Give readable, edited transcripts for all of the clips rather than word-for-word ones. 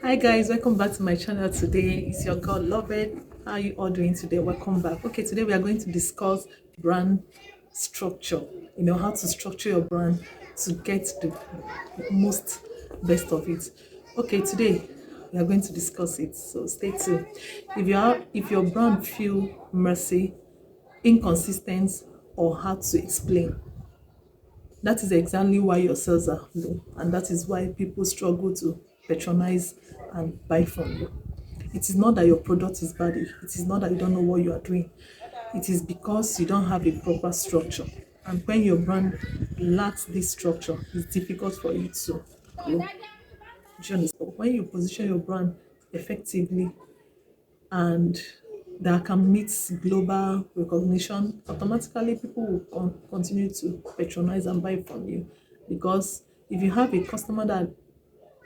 Hi guys, welcome back to my channel. Today it's your girl Lovett. How are you all doing today? Welcome back. Okay, today we are going to discuss brand structure. How to structure your brand to get the most best of it. Okay, today we are going to discuss it, so stay tuned. If your brand feel messy, inconsistent, or hard to explain, that is exactly why your sales are low, and that is why people struggle to patronize and buy from you. It is not that your product is bad, it is not that you don't know what you are doing. It is because you don't have a proper structure. And when your brand lacks this structure, it's difficult for you to grow. Do you understand? When you position your brand effectively and that can meet global recognition, automatically people will continue to patronize and buy from you. Because if you have a customer that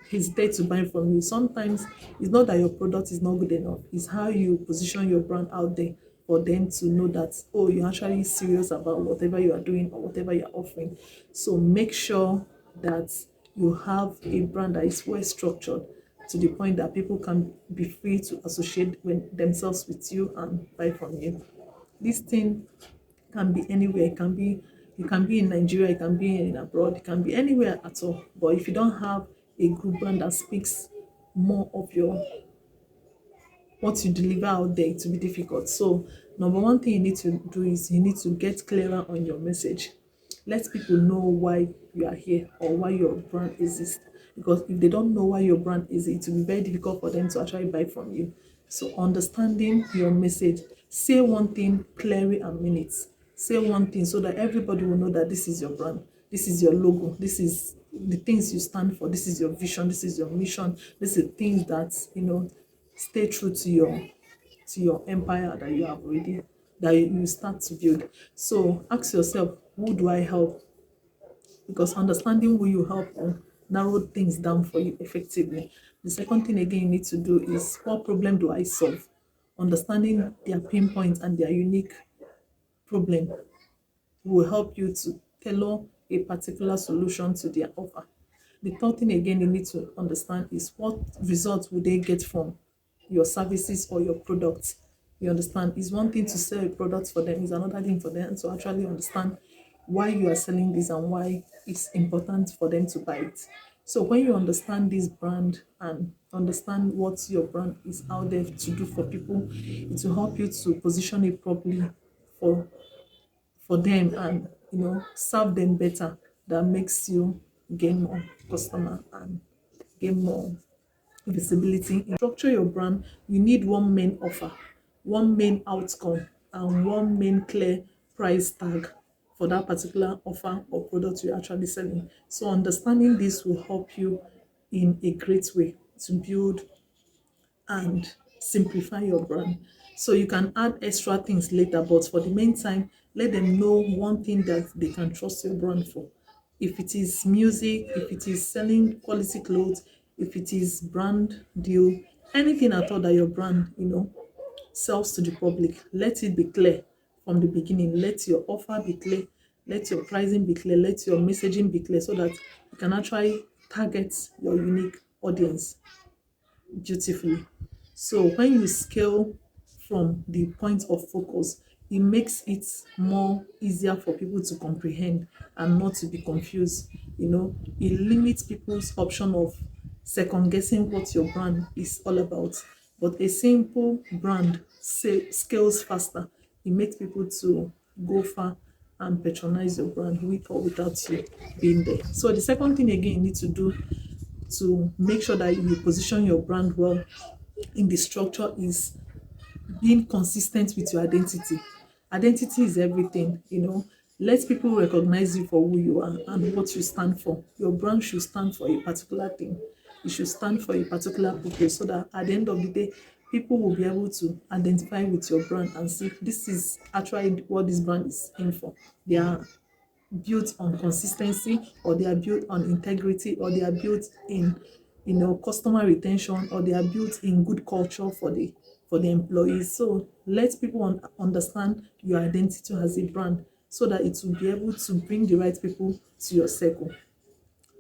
hesitate to buy from you, sometimes it's not that your product is not good enough, it's how you position your brand out there for them to know that, oh, you're actually serious about whatever you are doing or whatever you're offering. So make sure that you have a brand that is well structured to the point that people can be free to associate themselves with you and buy from you. This thing can be anywhere. It can be, you can be in Nigeria, it can be in abroad, it can be anywhere at all. But if you don't have a good brand that speaks more of your what you deliver out there, it will be difficult. So number one thing you need to do is you need to get clearer on your message. Let people know why you are here or why your brand exists. Because if they don't know why your brand is, it will be very difficult for them to actually buy from you. So understanding your message, say one thing clearly and mean it. Say one thing so that everybody will know that this is your brand, this is your logo, this is the things you stand for, this is your vision, this is your mission, this is things that stay true to your empire that you have already, that you start to build. So ask yourself, who do I help? Because understanding who you help will narrow things down for you effectively. The second thing again you need to do is, what problem do I solve? Understanding their pain points and their unique problem will help you to tailor a particular solution to their offer. The third thing again you need to understand is, what results would they get from your services or your products. You understand? It's one thing to sell a product for them, it's another thing for them to actually understand why you are selling this and why it's important for them to buy it. So when you understand this brand and understand what your brand is out there to do for people, it will help you to position it properly for them, and serve them better. That makes you gain more customer and gain more visibility. Structure your brand. You need one main offer, one main outcome, and one main clear price tag for that particular offer or product you're actually selling. So understanding this will help you in a great way to build and simplify your brand. So you can add extra things later, but for the meantime, let them know one thing that they can trust your brand for. If it is music, if it is selling quality clothes, if it is brand deal, anything at all that your brand, sells to the public, let it be clear from the beginning. Let your offer be clear, let your pricing be clear, let your messaging be clear, so that you can actually target your unique audience beautifully. So when you scale from the point of focus, it makes it more easier for people to comprehend and not to be confused. It limits people's option of second guessing what your brand is all about. But a simple brand scales faster. It makes people to go far and patronize your brand with or without you being there. So the second thing again you need to do to make sure that you position your brand well in the structure is being consistent with your identity. Identity is everything. Let people recognize you for who you are and what you stand for. Your brand should stand for a particular thing. It should stand for a particular purpose, so that at the end of the day, people will be able to identify with your brand and see this is actually what this brand is in for. They are built on consistency, or they are built on integrity, or they are built in customer retention, or they are built in good culture for the employees. So let people understand your identity as a brand, so that it will be able to bring the right people to your circle.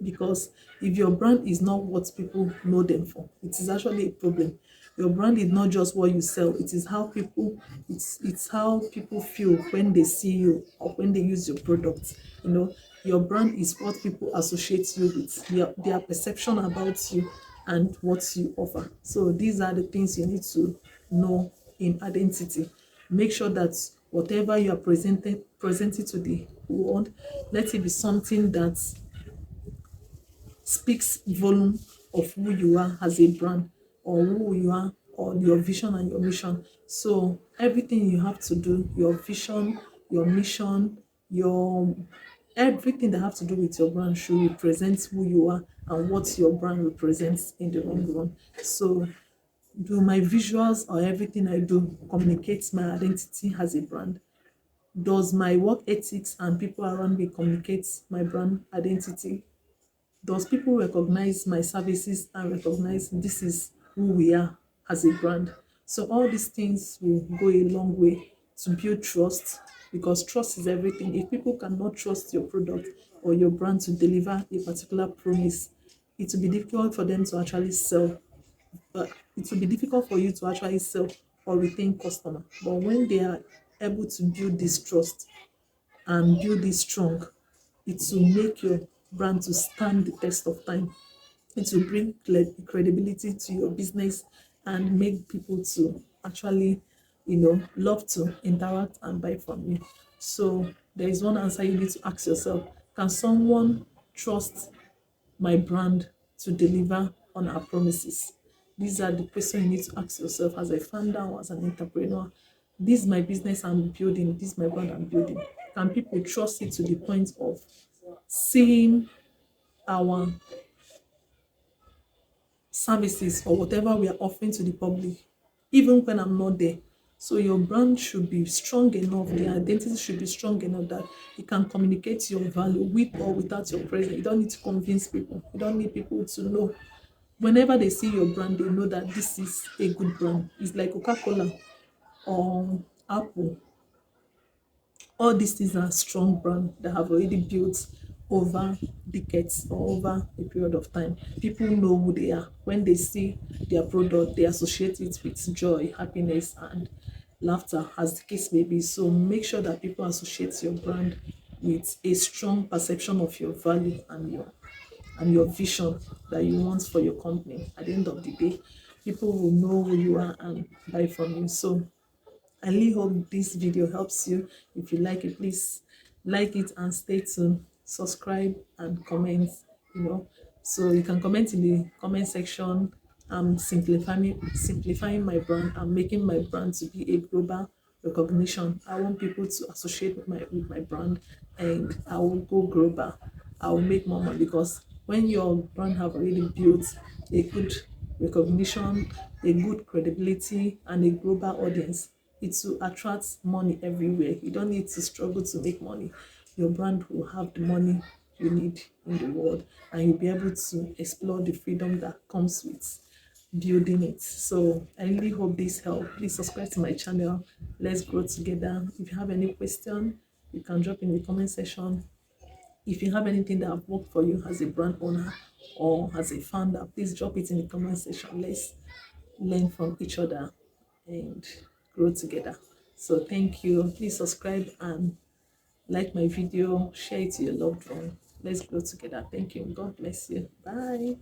Because if your brand is not what people know them for, it is actually a problem. Your brand is not just what you sell, it is how people, it's how people feel when they see you or when they use your product. You know, your brand is what people associate you with, their perception about you and what you offer. So these are the things you need to know in identity. Make sure that whatever you are presenting to the world, let it be something that speaks volume of who you are as a brand, or who you are, or your vision and your mission. So everything you have to do, your vision, your mission, your everything that have to do with your brand should represent who you are and what your brand represents in the long run. So do my visuals or everything I do communicate my identity as a brand? Does my work ethics and people around me communicate my brand identity? Does people recognize my services and recognize this is who we are as a brand? So all these things will go a long way to build trust, because trust is everything. If people cannot trust your product or your brand to deliver a particular promise, it will be difficult for them to actually sell. It will be difficult for you to actually sell or retain customer. But when they are able to build this trust and build this strong, it will make your brand to stand the test of time. It will bring credibility to your business and make people to actually, love to interact and buy from you. So there is one answer you need to ask yourself: can someone trust my brand to deliver on our promises? These are the questions you need to ask yourself as a founder or as an entrepreneur. This is my business I'm building, this is my brand I'm building. Can people trust it to the point of seeing our services or whatever we are offering to the public, even when I'm not there? So your brand should be strong enough, the identity should be strong enough that it can communicate your value with or without your presence. You don't need to convince people. You don't need people to know. Whenever they see your brand, they know that this is a good brand. It's like Coca-Cola or Apple. All these things are strong brands that have already built over decades or over a period of time. People know who they are. When they see their product, they associate it with joy, happiness, and laughter, as the case may be. So make sure that people associate your brand with a strong perception of your value and your vision that you want for your company. At the end of the day, people will know who you are and buy from you. So I really hope this video helps you. If you like it, please like it and stay tuned. Subscribe and comment, So you can comment in the comment section. I'm simplifying my brand. I'm making my brand to be a global recognition. I want people to associate with my brand, and I will go global. I will make more money, because when your brand have already built a good recognition, a good credibility, and a global audience, it will attract money everywhere. You don't need to struggle to make money. Your brand will have the money you need in the world, and you'll be able to explore the freedom that comes with building it. So I really hope this helped. Please subscribe to my channel. Let's grow together. If you have any question, you can drop in the comment section. If you have anything that have worked for you as a brand owner or as a founder, please drop it in the comment section. Let's learn from each other and grow together. So thank you. Please subscribe and like my video, share it to your loved one. Let's grow together. Thank you. God bless you. Bye.